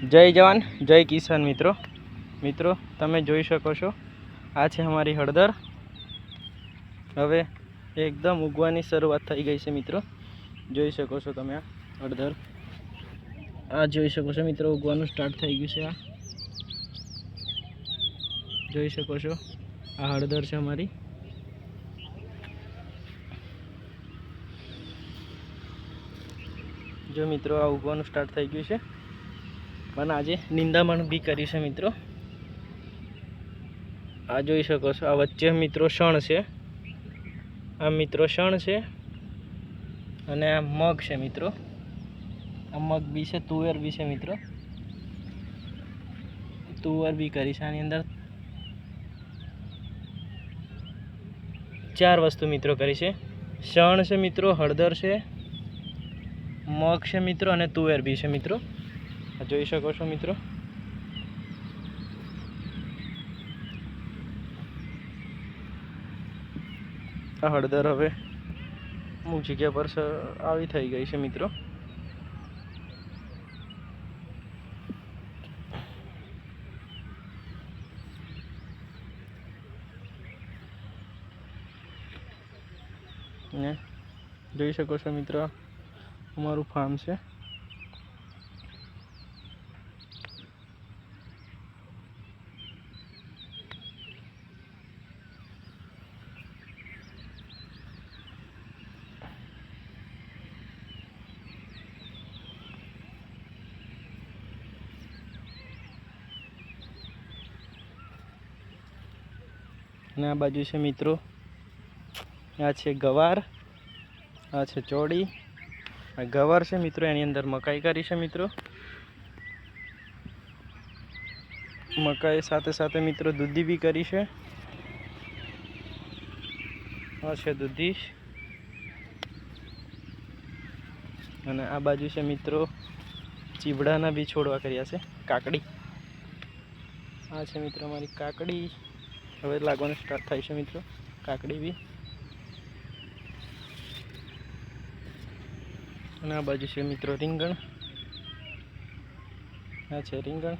જય જવાન જય કિસાન મિત્રો તમે જોઈ શકો છો આ છે અમારી હળદર। હવે એકદમ ઉગવાની શરૂઆત થઈ ગઈ છે મિત્રો। જોઈ શકો છો તમે આ હળદર જોઈ શકો છો મિત્રો ઉગવાનું સ્ટાર્ટ થઈ ગયું છે। આ જોઈ શકો છો આ હળદર છે અમારી। જો મિત્રો આ ઉગવાનું સ્ટાર્ટ થઈ ગયું છે અને આજે નિંદામણ બી કરી છે મિત્રો। આ જોઈ શકો છો આ વચ્ચે મિત્રો શણ છે, આ મિત્રો શણ છે અને આ મગ છે મિત્રો। આ મગ બી છે, તુવેર બી છે મિત્રો, તુવેર બી કરી છે। આની અંદર 4 વસ્તુ મિત્રો કરી છે। શણ છે મિત્રો, હળદર છે, મગ છે મિત્રો અને તુવેર બી છે મિત્રો। જોઈ શકો છો મિત્રો। આ હળદર હવે અમુક જગ્યા પર આવી થઈ ગઈ છે મિત્રો। ને જોઈ શકો છો મિત્રો અમારું ફાર્મ છે। અને આ બાજુ છે મિત્રો આ છે ગવાર, આ છે ચોળી। આ ગવાર છે મિત્રો, એની અંદર મકાઈ કરી છે મિત્રો। મકાઈ સાથે સાથે મિત્રો દૂધી બી કરી છે। આ છે દૂધી અને આ બાજુ છે મિત્રો ચીવડાના બી છોડવા કર્યા છે। કાકડી આ છે મિત્રો અમારી કાકડી, હવે લાગવાનું સ્ટાર્ટ થાય છે મિત્રો કાકડી બી। અને આ બાજુ છે મિત્રો રીંગણ, આ છે રીંગણ।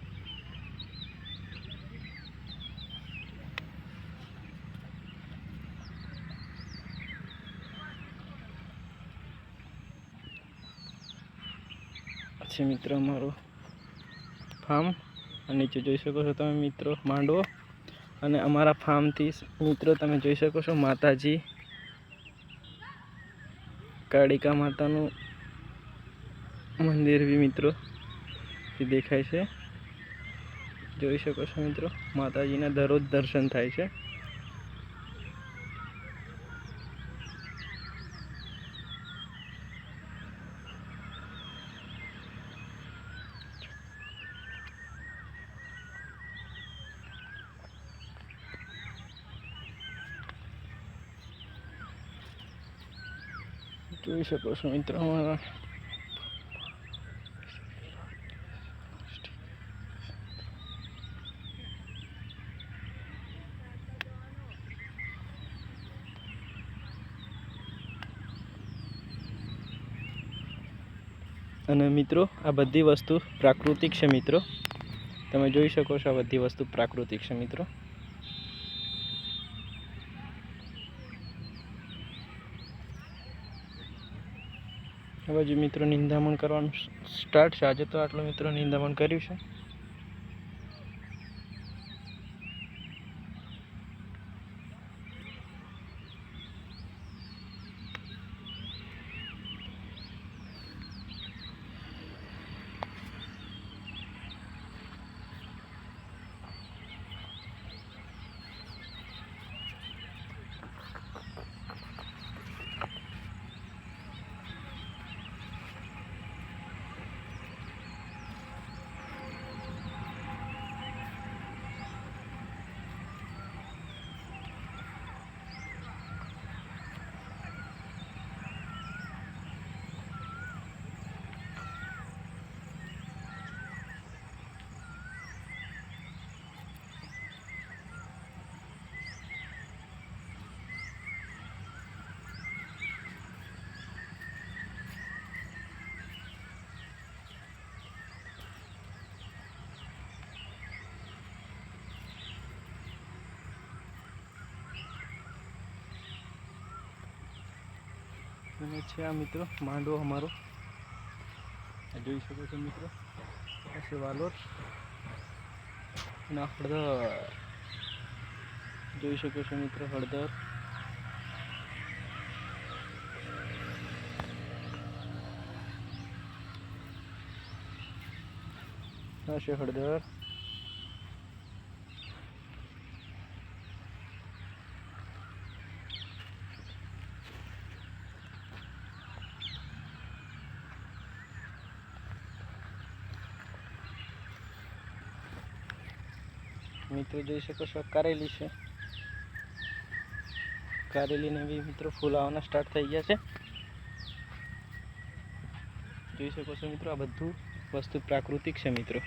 છે મિત્રો અમારું ફાર્મ, નીચે જોઈ શકો છો તમે મિત્રો માંડવો। અને અમારા ફાર્મથી મિત્રો તમે જોઈ શકો છો માતાજી કાળિકા માતાનું મંદિર બી મિત્રો દેખાય છે। જોઈ શકો છો મિત્રો માતાજીના દરરોજ દર્શન થાય છે। જોઈ શકો છો મિત્રો અમારા અને મિત્રો આ બધી વસ્તુ પ્રાકૃતિક છે મિત્રો। તમે જોઈ શકો છો આ બધી વસ્તુ પ્રાકૃતિક છે મિત્રો। આ બાજુ મિત્રો નિંદામણ કરવાનું સ્ટાર્ટ છે। આજે તો આટલું મિત્રો નિંદામણ કર્યું છે। અને છે આ મિત્રો માંડવો અમારો, આ જોઈ શકો છો મિત્રો. આ છે વાલોર અને હળદર જોઈ શકો છો મિત્રો. હળદર આ છે હળદર. મિત્રો જોઈ શકો છો કારેલી છે. કારેલીને બી મિત્રો ફૂલ આવવાના સ્ટાર્ટ થઈ ગયા છે. જોઈ શકો છો મિત્રો, આ બધું વસ્તુ પ્રાકૃતિક છે મિત્રો.